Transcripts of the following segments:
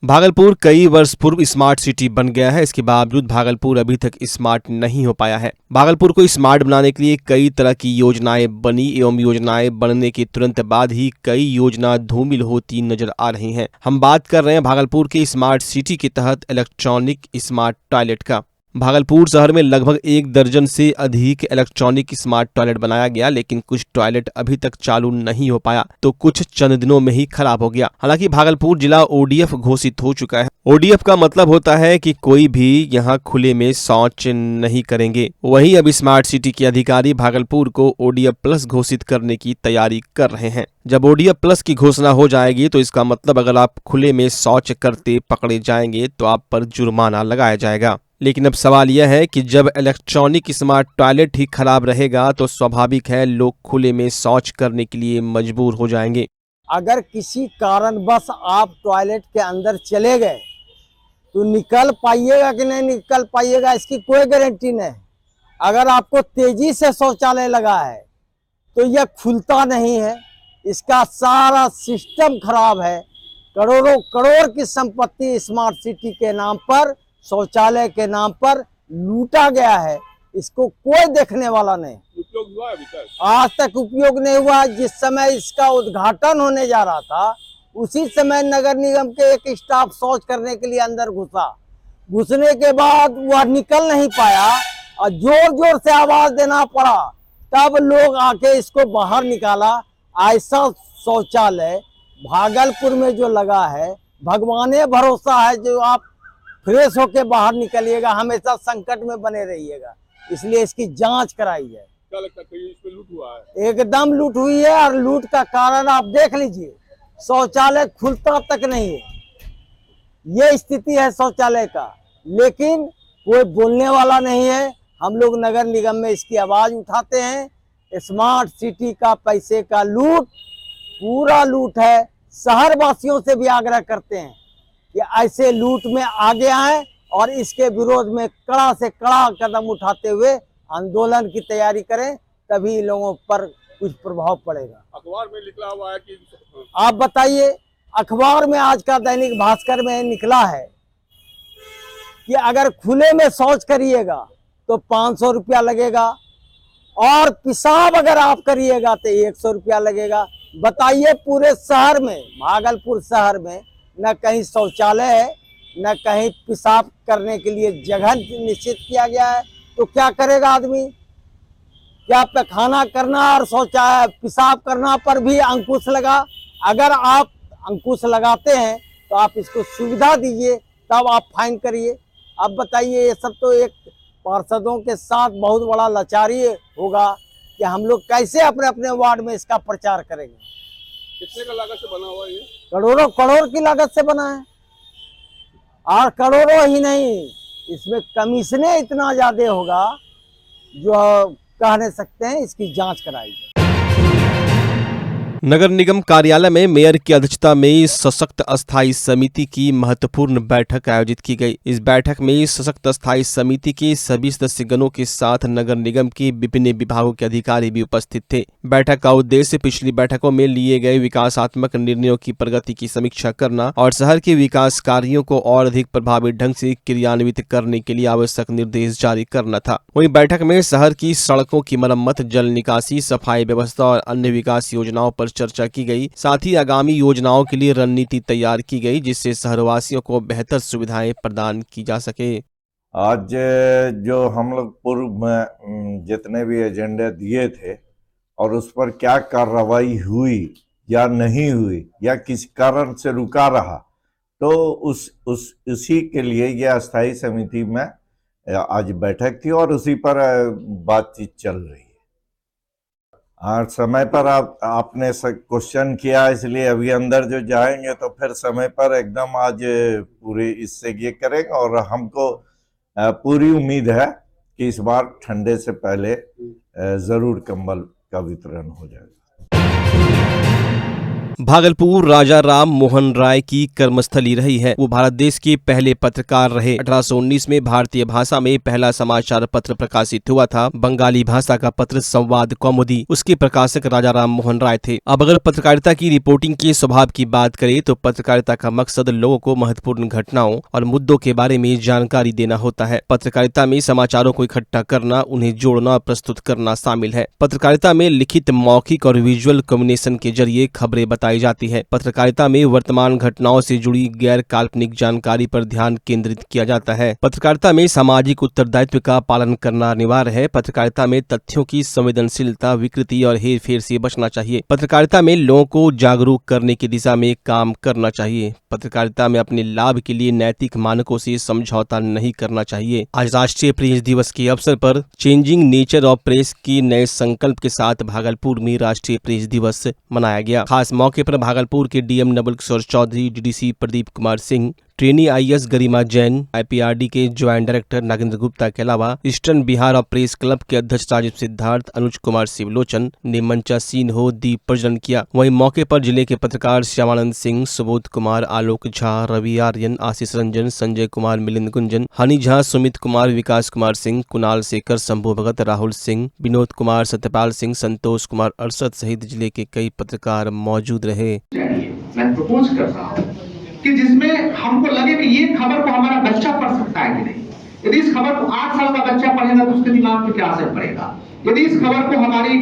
भागलपुर कई वर्ष पूर्व स्मार्ट सिटी बन गया है। इसके बावजूद भागलपुर अभी तक स्मार्ट नहीं हो पाया है। भागलपुर को स्मार्ट बनाने के लिए कई तरह की योजनाएं बनी एवं योजनाएं बनने के तुरंत बाद ही कई योजना धूमिल होती नजर आ रही हैं। हम बात कर रहे हैं भागलपुर के स्मार्ट सिटी के तहत इलेक्ट्रॉनिक स्मार्ट टॉयलेट का। भागलपुर शहर में लगभग 1 दर्जन से अधिक इलेक्ट्रॉनिक स्मार्ट टॉयलेट बनाया गया, लेकिन कुछ टॉयलेट अभी तक चालू नहीं हो पाया तो कुछ चंद दिनों में ही खराब हो गया। हालांकि भागलपुर जिला ओडीएफ घोषित हो चुका है। ओडीएफ का मतलब होता है कि कोई भी यहां खुले में शौच नहीं करेंगे। वहीं अब स्मार्ट सिटी के अधिकारी भागलपुर को ओडीएफ प्लस घोषित करने की तैयारी कर रहे हैं। जब ओडीएफ प्लस की घोषणा हो जाएगी तो इसका मतलब अगर आप खुले में शौच करते पकड़े जाएंगे तो आप पर जुर्माना लगाया जाएगा। लेकिन अब सवाल यह है कि जब इलेक्ट्रॉनिक स्मार्ट टॉयलेट ही खराब रहेगा तो स्वाभाविक है लोग खुले में शौच करने के लिए मजबूर हो जाएंगे। अगर किसी कारणवश आप टॉयलेट के अंदर चले गए तो निकल पाइएगा कि नहीं निकल पाइएगा इसकी कोई गारंटी नहीं। अगर आपको तेजी से शौचालय लगा है तो यह खुलता नहीं है, इसका सारा सिस्टम खराब है। करोड़ों करोड़ की संपत्ति स्मार्ट सिटी के नाम पर, शौचालय के नाम पर लूटा गया है। इसको कोई देखने वाला नहीं। उपयोग हुआ अभी तक? आज तक उपयोग नहीं हुआ। जिस समय इसका उद्घाटन होने जा रहा था उसी समय नगर निगम के एक स्टाफ शौच करने के लिए अंदर घुसा। घुसने के बाद वह निकल नहीं पाया और जोर जोर से आवाज देना पड़ा, तब लोग आके इसको बाहर निकाला। ऐसा शौचालय भागलपुर में जो लगा है, भगवाने भरोसा है जो आप फ्रेश होके बाहर निकलिएगा, हमेशा संकट में बने रहिएगा। इसलिए इसकी जांच कराई है। क्या लगता है इस पे लूट हुआ है? एकदम लूट हुई है और लूट का कारण आप देख लीजिए, शौचालय खुलता तक नहीं है। ये स्थिति है शौचालय का, लेकिन कोई बोलने वाला नहीं है। हम लोग नगर निगम में इसकी आवाज उठाते हैं। स्मार्ट सिटी का पैसे का लूट पूरा लूट है। शहर वासियों से भी आग्रह करते हैं कि ऐसे लूट में आगे आए और इसके विरोध में कड़ा से कड़ा कदम उठाते हुए आंदोलन की तैयारी करें, तभी लोगों पर कुछ प्रभाव पड़ेगा। अखबार में निकला हुआ है कि आप बताइए, अखबार में आज का दैनिक भास्कर में निकला है कि अगर खुले में शौच करिएगा तो 500 रुपया लगेगा और पेशाब अगर आप करिएगा तो 100 रुपया लगेगा। बताइए, पूरे शहर में, भागलपुर शहर में न कहीं शौचालय है, न कहीं पेशाब करने के लिए जगह निश्चित किया गया है। तो क्या करेगा आदमी? क्या पैखाना करना और शौचालय पेशाब करना पर भी अंकुश लगा? अगर आप अंकुश लगाते हैं तो आप इसको सुविधा दीजिए, तब आप फाइन करिए। अब बताइए, ये सब तो एक पार्षदों के साथ बहुत बड़ा लाचारी होगा कि हम लोग कैसे अपने अपने वार्ड में इसका प्रचार करेंगे। कितने का लागत से बना हुआ है ये? करोड़ों करोड़ की लागत से बना है। और करोड़ों ही नहीं, इसमें कमीशने इतना ज्यादा होगा जो कह नहीं सकते हैं। इसकी जांच कराई जाए। नगर निगम कार्यालय में मेयर की अध्यक्षता में सशक्त अस्थायी समिति की महत्वपूर्ण बैठक आयोजित की गई। इस बैठक में सशक्त अस्थायी समिति के सभी सदस्यगणों के साथ नगर निगम के विभिन्न विभागों के अधिकारी भी उपस्थित थे। बैठक का उद्देश्य पिछली बैठकों में लिए गए विकासात्मक निर्णयों की प्रगति की समीक्षा करना और शहर के विकास कार्यों को और अधिक प्रभावी ढंग से क्रियान्वित करने के लिए आवश्यक निर्देश जारी करना था। वहीं बैठक में शहर की सड़कों की मरम्मत, जल निकासी, सफाई व्यवस्था और अन्य विकास योजनाओं पर चर्चा की गई। साथ ही आगामी योजनाओं के लिए रणनीति तैयार की गई, जिससे शहरवासियों को बेहतर सुविधाएं प्रदान की जा सके। आज जो हम लोग पूर्व में जितने भी एजेंडे दिए थे और उस पर क्या कार्रवाई हुई या नहीं हुई या किस कारण से रुका रहा, तो उसी के लिए यह अस्थायी समिति में आज बैठक थी और उसी पर बातचीत चल रही है। और समय पर आपने क्वेश्चन किया, इसलिए अभी अंदर जो जाएंगे तो फिर समय पर एकदम आज पूरी इससे ये करेंगे। और हमको पूरी उम्मीद है कि इस बार ठंडे से पहले जरूर कंबल का वितरण हो जाएगा। भागलपुर राजा राम मोहन राय की कर्मस्थली रही है। वो भारत देश के पहले पत्रकार रहे। 1819 में भारतीय भाषा में पहला समाचार पत्र प्रकाशित हुआ था। बंगाली भाषा का पत्र संवाद कौमुदी, उसके प्रकाशक राजा राम मोहन राय थे। अब अगर पत्रकारिता की रिपोर्टिंग के स्वभाव की बात करें तो पत्रकारिता का मकसद लोगों को महत्वपूर्ण घटनाओं और मुद्दों के बारे में जानकारी देना होता है। पत्रकारिता में समाचारों को इकट्ठा करना, उन्हें जोड़ना और प्रस्तुत करना शामिल है। पत्रकारिता में लिखित, मौखिक और विजुअल कम्युनिकेशन के जरिए खबरें बताई जाती है। पत्रकारिता में वर्तमान घटनाओं से जुड़ी गैर काल्पनिक जानकारी पर ध्यान केंद्रित किया जाता है। पत्रकारिता में सामाजिक उत्तरदायित्व का पालन करना अनिवार्य है। पत्रकारिता में तथ्यों की संवेदनशीलता, विकृति और हेरफेर से बचना चाहिए। पत्रकारिता में लोगों को जागरूक करने की दिशा में काम करना चाहिए। पत्रकारिता में अपने लाभ के लिए नैतिक मानकों से समझौता नहीं करना चाहिए। आज राष्ट्रीय प्रेस दिवस के अवसर पर चेंजिंग नेचर ऑफ प्रेस के नए संकल्प के साथ भागलपुर में राष्ट्रीय प्रेस दिवस मनाया गया। खास मौके पर भागलपुर के DM Naval Kishore Chaudhary, DDC Pradeep Kumar Singh, trainee IAS Garima Jain, IPRD के ज्वाइंट डायरेक्टर नागेंद्र गुप्ता के अलावा ईस्टर्न बिहार और प्रेस क्लब के अध्यक्ष राजीव सिद्धार्थ, अनुज कुमार शिवलोचन ने मंचासीन हो दीप प्रज्वलन किया। वहीं मौके पर जिले के पत्रकार श्यामानंद सिंह, सुबोध कुमार, आलोक झा, रवि आर्यन, आशीष रंजन, संजय कुमार, मिलिंद गुंजन, हनी झा, सुमित कुमार, विकास कुमार सिंह, कुणाल शेखर, शंभू भगत, राहुल सिंह, विनोद कुमार, सत्यपाल सिंह, संतोष कुमार, अरशद सहित जिले के कई पत्रकार मौजूद रहे। मैं प्रपोज कर रहा हूँ कि जिसमें हमको लगे कि ये खबर को हमारा बच्चा पढ़ सकता है कि नहीं। यदि इस खबर को 8 साल का बच्चा पढ़ेगा तो उसके दिमाग पे क्या असर पड़ेगा। यदि इस खबर को हमारी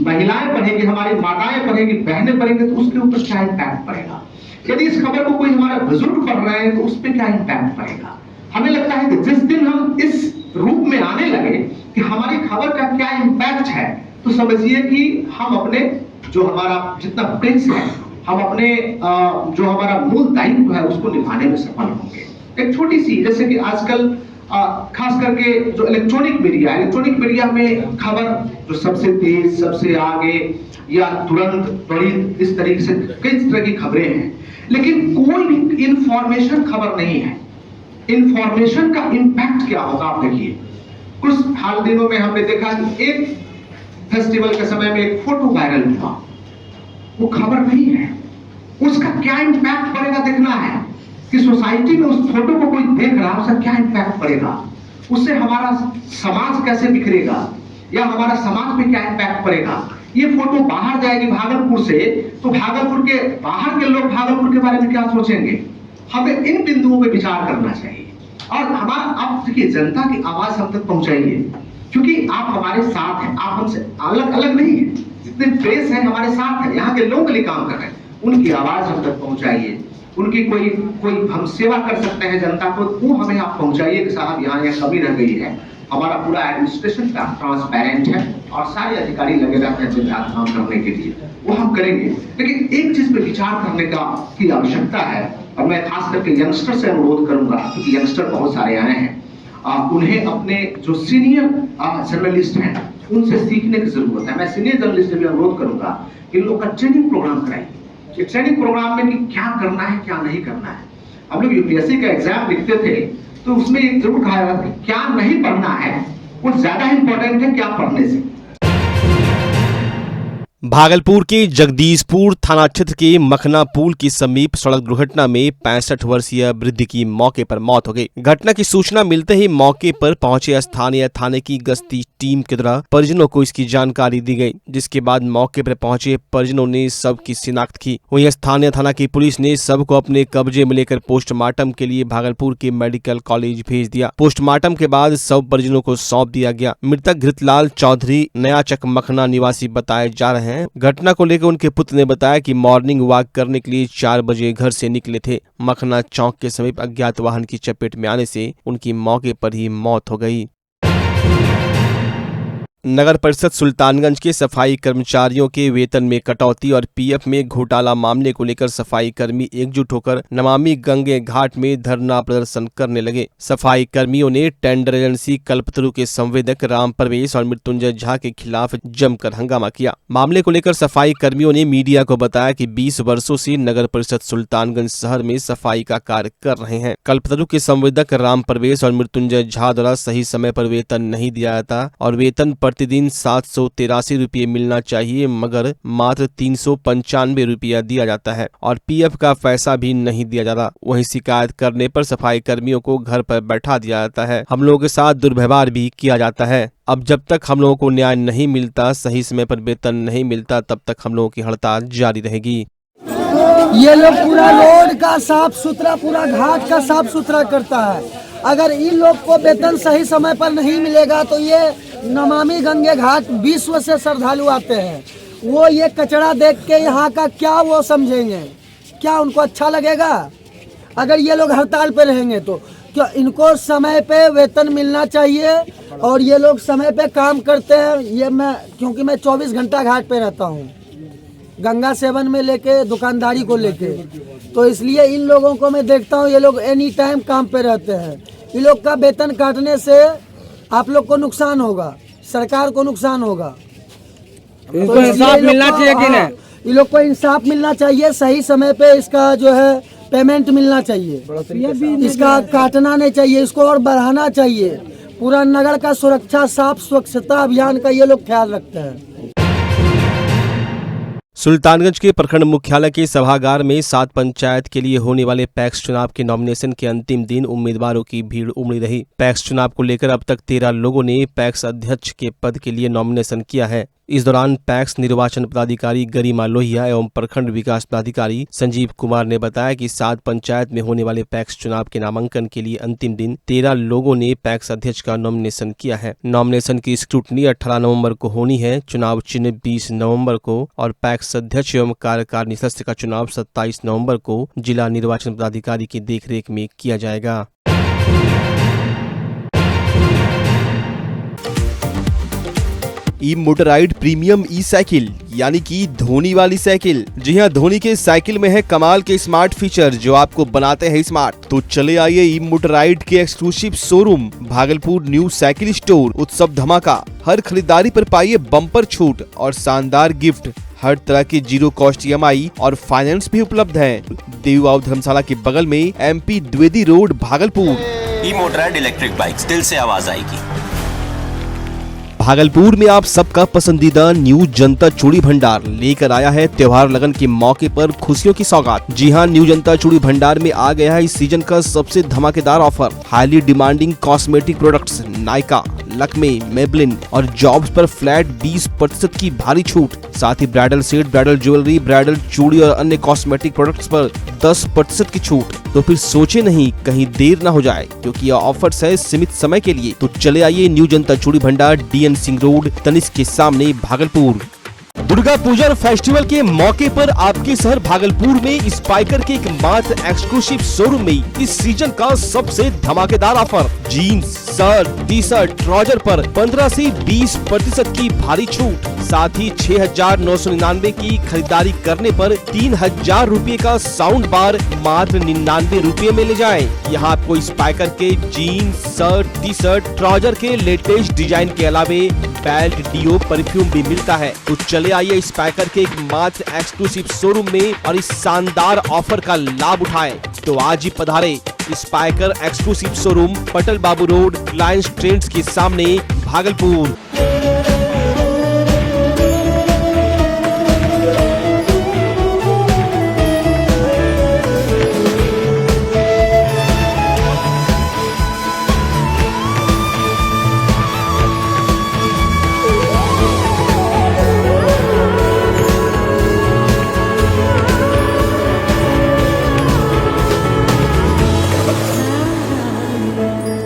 महिलाएं पढ़ेगी, हमारी माताएं पढ़ेगी, बहनें पढ़ेंगे तो उसके ऊपर क्या इम्पैक्ट पड़ेगा। यदि इस खबर को कोई हमारा बुजुर्ग पढ़ रहे हैं तो उस पर क्या इम्पैक्ट पड़ेगा। हमें लगता है कि जिस दिन हम इस रूप में आने लगे कि हमारी खबर का क्या इम्पैक्ट है, तो समझिए कि हम अपने जो हमारा जितना प्रेस है, हम अपने जो हमारा मूल दायित्व है उसको निभाने में सफल होंगे। एक छोटी सी, जैसे कि आजकल खास करके जो इलेक्ट्रॉनिक मीडिया में खबर जो सबसे तेज, सबसे आगे या तुरंत, त्वरित, इस तरीके से कई तरह की खबरें हैं, लेकिन कोई भी इंफॉर्मेशन खबर नहीं है। इंफॉर्मेशन का इम्पैक्ट क्या होगा आप देखिए। कुछ हाल दिनों में हमने देखा कि एक फेस्टिवल के समय में एक फोटो वायरल हुआ, वो खबर नहीं है। उसका क्या इम्पैक्ट पड़ेगा देखना है कि सोसाइटी में उस फोटो को कोई देख रहा है, उसका क्या इम्पैक्ट पड़ेगा, उससे हमारा समाज कैसे बिखरेगा या हमारा समाज पे क्या इम्पैक्ट पड़ेगा। ये फोटो बाहर जाएगी भागलपुर से, तो भागलपुर के बाहर के लोग भागलपुर के बारे में क्या सोचेंगे। हमें इन बिंदुओं पे विचार करना चाहिए और हमारा, आप देखिए, जनता की आवाज हम तक पहुंचाइए, क्योंकि आप हमारे साथ हैं, आप हमसे अलग अलग नहीं है। जितने प्रेस है हमारे साथ है, यहाँ के लोगों के लिए काम कर रहे हैं, उनकी आवाज हम तक पहुंचाइए। उनकी कोई हम सेवा कर सकते हैं जनता को, वो हमें आप पहुंचाइए कि साहब यहाँ कमी रह गई है। हमारा पूरा एडमिनिस्ट्रेशन ट्रांसपेरेंट है और सारे अधिकारी लगे रहते हैं काम करने के लिए, वो हम करेंगे। लेकिन एक चीज पे विचार करने की आवश्यकता है और मैं खास करके यंगस्टर से अनुरोध करूंगा, क्योंकि यंगस्टर बहुत सारे आए हैं, उन्हें अपने जो सीनियर जर्नलिस्ट हैं उनसे सीखने की जरूरत है। मैं सीनियर जर्नलिस्ट से भी अनुरोध करूंगा कि इन लोग का ट्रेनिंग प्रोग्राम कराइए। ट्रेनिंग प्रोग्राम में कि क्या करना है, क्या नहीं करना है। हम लोग यूपीएससी का एग्जाम लिखते थे तो उसमें जरूर कहा जाता है क्या नहीं पढ़ना है, वो ज्यादा इंपॉर्टेंट है क्या पढ़ने से। भागलपुर के जगदीशपुर थाना क्षेत्र के मखना पुल के समीप सड़क दुर्घटना में 65 वर्षीय वृद्ध की मौके पर मौत हो गई। घटना की सूचना मिलते ही मौके पर पहुंचे स्थानीय थाने की गश्ती टीम के द्वारा परिजनों को इसकी जानकारी दी गई, जिसके बाद मौके पर पहुंचे परिजनों ने शव की शिनाख्त की। वहीं स्थानीय थाना की पुलिस ने शव को अपने कब्जे में लेकर पोस्टमार्टम के लिए भागलपुर के मेडिकल कॉलेज भेज दिया। पोस्टमार्टम के बाद शव परिजनों को सौंप दिया गया। मृतक घृतलाल चौधरी नयाचक मखना निवासी बताए जा रहे हैं। घटना को लेकर उनके पुत्र ने बताया कि मॉर्निंग वॉक करने के लिए 4 बजे घर से निकले थे। मखना चौक के समीप अज्ञात वाहन की चपेट में आने से उनकी मौके पर ही मौत हो गई। नगर परिषद सुल्तानगंज के सफाई कर्मचारियों के वेतन में कटौती और पीएफ में घोटाला मामले को लेकर सफाई कर्मी एकजुट होकर नमामि गंगे घाट में धरना प्रदर्शन करने लगे। सफाई कर्मियों ने टेंडर एजेंसी कल्पतरु के संवेदक राम प्रवेश और मृत्युंजय झा के खिलाफ जमकर हंगामा किया। मामले को लेकर सफाई कर्मियों ने मीडिया को बताया कि 20 वर्षों से नगर परिषद सुल्तानगंज शहर में सफाई का कार्य कर रहे हैं। कल्पतरु के संवेदक राम प्रवेश और मृत्युंजय झा द्वारा सही समय पर वेतन नहीं दिया जाता और वेतन पर प्रतिदिन 783 रुपये मिलना चाहिए, मगर मात्र 395 रुपया दिया जाता है और पीएफ का पैसा भी नहीं दिया जाता। वहीं शिकायत करने पर सफाई कर्मियों को घर पर बैठा दिया जाता है। हम लोगों के साथ दुर्व्यवहार भी किया जाता है। अब जब तक हम लोगों को न्याय नहीं मिलता, सही समय पर वेतन नहीं मिलता, तब तक हम लोगों की हड़ताल जारी रहेगी। ये लोग पूरा रोड का साफ सुथरा, पूरा घाट का साफ सुथरा करता है। अगर इन लोग को वेतन सही समय पर नहीं मिलेगा तो ये नमामि गंगे घाट विश्व से श्रद्धालु आते हैं, वो ये कचरा देख के यहाँ का क्या वो समझेंगे? क्या उनको अच्छा लगेगा? अगर ये लोग हड़ताल पे रहेंगे तो क्या इनको समय पे वेतन मिलना चाहिए और ये लोग समय पे काम करते हैं। ये क्योंकि मैं 24 घंटा घाट पे रहता हूँ, गंगा सेवन में लेके दुकानदारी को लेके, तो इसलिए इन लोगों को मैं देखता हूँ, ये लोग एनी टाइम काम पे रहते हैं। इन लोग का वेतन काटने से आप लोग को नुकसान होगा, सरकार को नुकसान होगा। इनको इंसाफ मिलना चाहिए कि नहीं? इन लोग को इंसाफ मिलना चाहिए, सही समय पे इसका जो है पेमेंट मिलना चाहिए, इसका काटना नहीं चाहिए, इसको और बढ़ाना चाहिए। पूरा नगर का सुरक्षा, साफ स्वच्छता अभियान का ये लोग ख्याल रखते हैं। सुल्तानगंज के प्रखंड मुख्यालय के सभागार में 7 पंचायत के लिए होने वाले पैक्स चुनाव के नॉमिनेशन के अंतिम दिन उम्मीदवारों की भीड़ उमड़ी रही। पैक्स चुनाव को लेकर अब तक 13 लोगों ने पैक्स अध्यक्ष के पद के लिए नॉमिनेशन किया है। इस दौरान पैक्स निर्वाचन पदाधिकारी गरिमा लोहिया एवं प्रखंड विकास पदाधिकारी संजीव कुमार ने बताया कि 7 पंचायत में होने वाले पैक्स चुनाव के नामांकन के लिए अंतिम दिन 13 लोगों ने पैक्स अध्यक्ष का नॉमिनेशन किया है। नॉमिनेशन की स्क्रूटनी 18 नवंबर को होनी है, चुनाव चिन्ह 20 नवंबर को और पैक्स अध्यक्ष एवं कार्यकारिणी सदस्य का चुनाव 27 नवंबर को जिला निर्वाचन पदाधिकारी की देखरेख में किया जाएगा। ई मोटराइड प्रीमियम ई साइकिल यानी कि धोनी वाली साइकिल। जी हां, धोनी के साइकिल में है कमाल के स्मार्ट फीचर जो आपको बनाते हैं स्मार्ट। तो चले आइए ई मोटराइड के exclusive showroom Bhagalpur new cycle store. उत्सव धमाका, हर खरीदारी पर पाइए बम्पर छूट और शानदार गिफ्ट। हर तरह की 0 कॉस्ट EMI और फाइनेंस भी उपलब्ध है। देववाव धर्मशाला के बगल में MP द्विवेदी रोड भागलपुर। ई मोटराइड इलेक्ट्रिक बाइक्स, दिल से आवाज आएगी। भागलपुर में आप सबका पसंदीदा न्यू जनता चूड़ी भंडार लेकर आया है त्योहार लगन के मौके पर खुशियों की सौगात। जी हां, न्यू जनता चूड़ी भंडार में आ गया है इस सीजन का सबसे धमाकेदार offer. Highly demanding cosmetic products Nykaa, Lakme, Maybelline और जॉब्स पर फ्लैट 20% की भारी छूट। साथ ही bridal set, bridal jewellery, bridal चूड़ी और अन्य कॉस्मेटिक प्रोडक्ट्स पर 10% की छूट। तो फिर सोचे नहीं, कहीं देर न हो जाए क्योंकि यह ऑफर्स है सीमित समय के लिए। तो चले आइए न्यू जनता चूड़ी भंडार, DN सिंह रोड, तनिष्क के सामने, भागलपुर। दुर्गा पूजा फेस्टिवल के मौके पर आपके शहर भागलपुर में स्पाइकर के एकमात्र एक्सक्लूसिव शोरूम में इस सीजन का सबसे धमाकेदार offer. Jeans, shirt, T-shirt, trouser पर 15 से 20% की भारी छूट। साथ ही 6,999 की खरीदारी करने पर 3,000 रुपए का साउंड बार मात्र 99 रुपए में ले जाएं। यहाँ आपको स्पाइकर के जीन्स, शर्ट, टी-शर्ट, ट्राउजर के लेटेस्ट डिजाइन के अलावे बेल्ट, डियो, परफ्यूम भी मिलता है। तो चले आइए स्पाइकर के एकमात्र एक्सक्लूसिव शोरूम में और इस शानदार ऑफर का लाभ उठाएं। तो आज ही पधारे स्पाइकर एक्सक्लूसिव शोरूम, पटल बाबू रोड, रिलायंस ट्रेंड्स के सामने, Bhagalpur.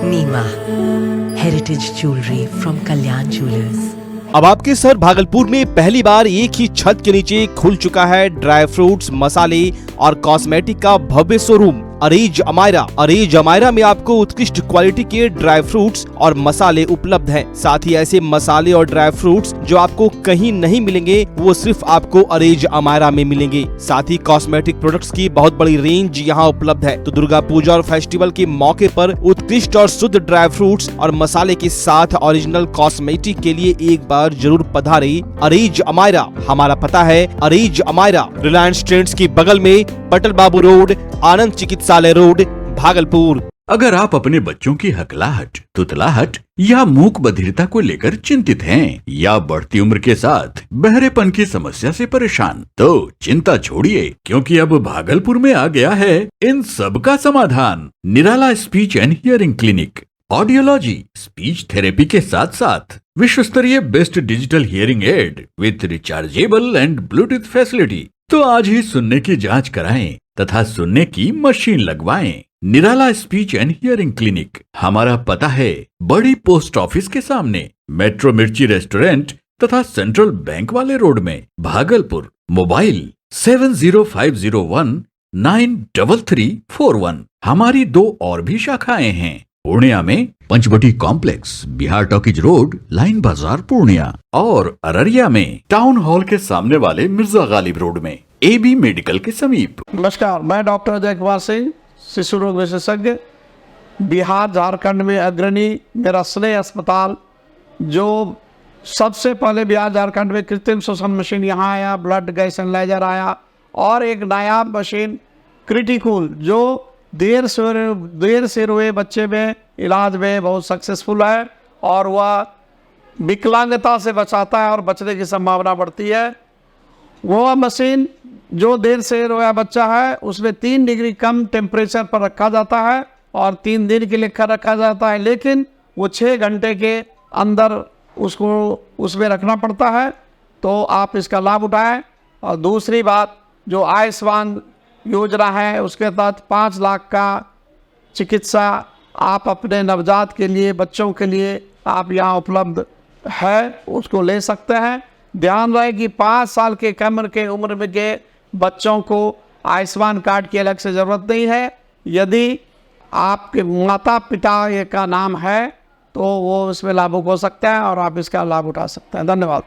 Neema heritage jewellery from Kalyan Jewellers. अब आपके शहर भागलपुर में पहली बार एक ही छत के नीचे खुल चुका है ड्राई फ्रूट्स, मसाले और कॉस्मेटिक का भव्य शोरूम अरेज अमायरा। अरेज अमायरा में आपको उत्कृष्ट क्वालिटी के ड्राई फ्रूट्स और मसाले उपलब्ध हैं। साथ ही ऐसे मसाले और ड्राई फ्रूट्स जो आपको कहीं नहीं मिलेंगे, वो सिर्फ आपको अरेज अमायरा में मिलेंगे। साथ ही कॉस्मेटिक प्रोडक्ट्स की बहुत बड़ी रेंज यहाँ उपलब्ध है। तो दुर्गा पूजा और फेस्टिवल के मौके पर उत्कृष्ट और शुद्ध ड्राई फ्रूट्स और मसाले के साथ ओरिजिनल कॉस्मेटिक के लिए एक बार जरूर पधारे अरेज अमायरा। हमारा पता है अरेज अमायरा, रिलायंस ट्रेंड्स के बगल में, पटल बाबू रोड, आनंद चिकित्सालय रोड, भागलपुर। अगर आप अपने बच्चों की हकलाहट, तुतलाहट या मूक बधिरता को लेकर चिंतित हैं या बढ़ती उम्र के साथ बहरेपन की समस्या से परेशान, तो चिंता छोड़िए, क्योंकि अब भागलपुर में आ गया है इन सब का समाधान। Nirala speech and hearing clinic. Audiology, speech therapy के साथ साथ विश्व स्तरीय best digital hearing aid with rechargeable and Bluetooth facility. तो आज ही सुनने की जांच कराएं तथा सुनने की मशीन लगवाएं। निराला स्पीच एंड हियरिंग क्लिनिक। हमारा पता है बड़ी पोस्ट ऑफिस के सामने, मेट्रो मिर्ची रेस्टोरेंट तथा सेंट्रल बैंक वाले रोड में, भागलपुर। मोबाइल 7050193341। हमारी 2 और भी शाखाएं हैं। पूर्णिया में Panchvati complex, Bihar talkies road, line बाजार, पूर्णिया, और अररिया में टाउन हॉल के सामने वाले मिर्जा गालिब रोड में, AB मेडिकल के समीप। नमस्कार, मैं डॉक्टर अजय कुमार सिंह, शिशु रोग विशेषज्ञ, बिहार झारखंड में अग्रणी मेरा स्नेह अस्पताल, जो सबसे पहले बिहार झारखंड में कृत्रिम श्वसन मशीन यहाँ आया, ब्लड गैस एनालाइजर आया, और एक नायाब मशीन क्रिटिकल जो देर से रोए बच्चे में इलाज में बहुत सक्सेसफुल है, और वह विकलांगता से बचाता है और बचने की संभावना बढ़ती है। वो मशीन जो देर से रोया बच्चा है उसमें 3 डिग्री कम टेम्परेचर पर रखा जाता है और 3 दिन के लिए रखा जाता है, लेकिन वो 6 घंटे के अंदर उसको उसमें रखना पड़ता है। तो आप इसका लाभ उठाएं। और दूसरी बात, जो आयुष्मान योजना है उसके तहत 5 लाख का चिकित्सा आप अपने नवजात के लिए, बच्चों के लिए आप यहाँ उपलब्ध है, उसको ले सकते हैं। ध्यान रहे कि 5 साल के कम के उम्र में के बच्चों को आयुष्मान कार्ड की अलग से ज़रूरत नहीं है। यदि आपके माता पिता का नाम है तो वो इसमें लाभुक हो सकता है और आप इसका लाभ उठा सकते हैं। धन्यवाद।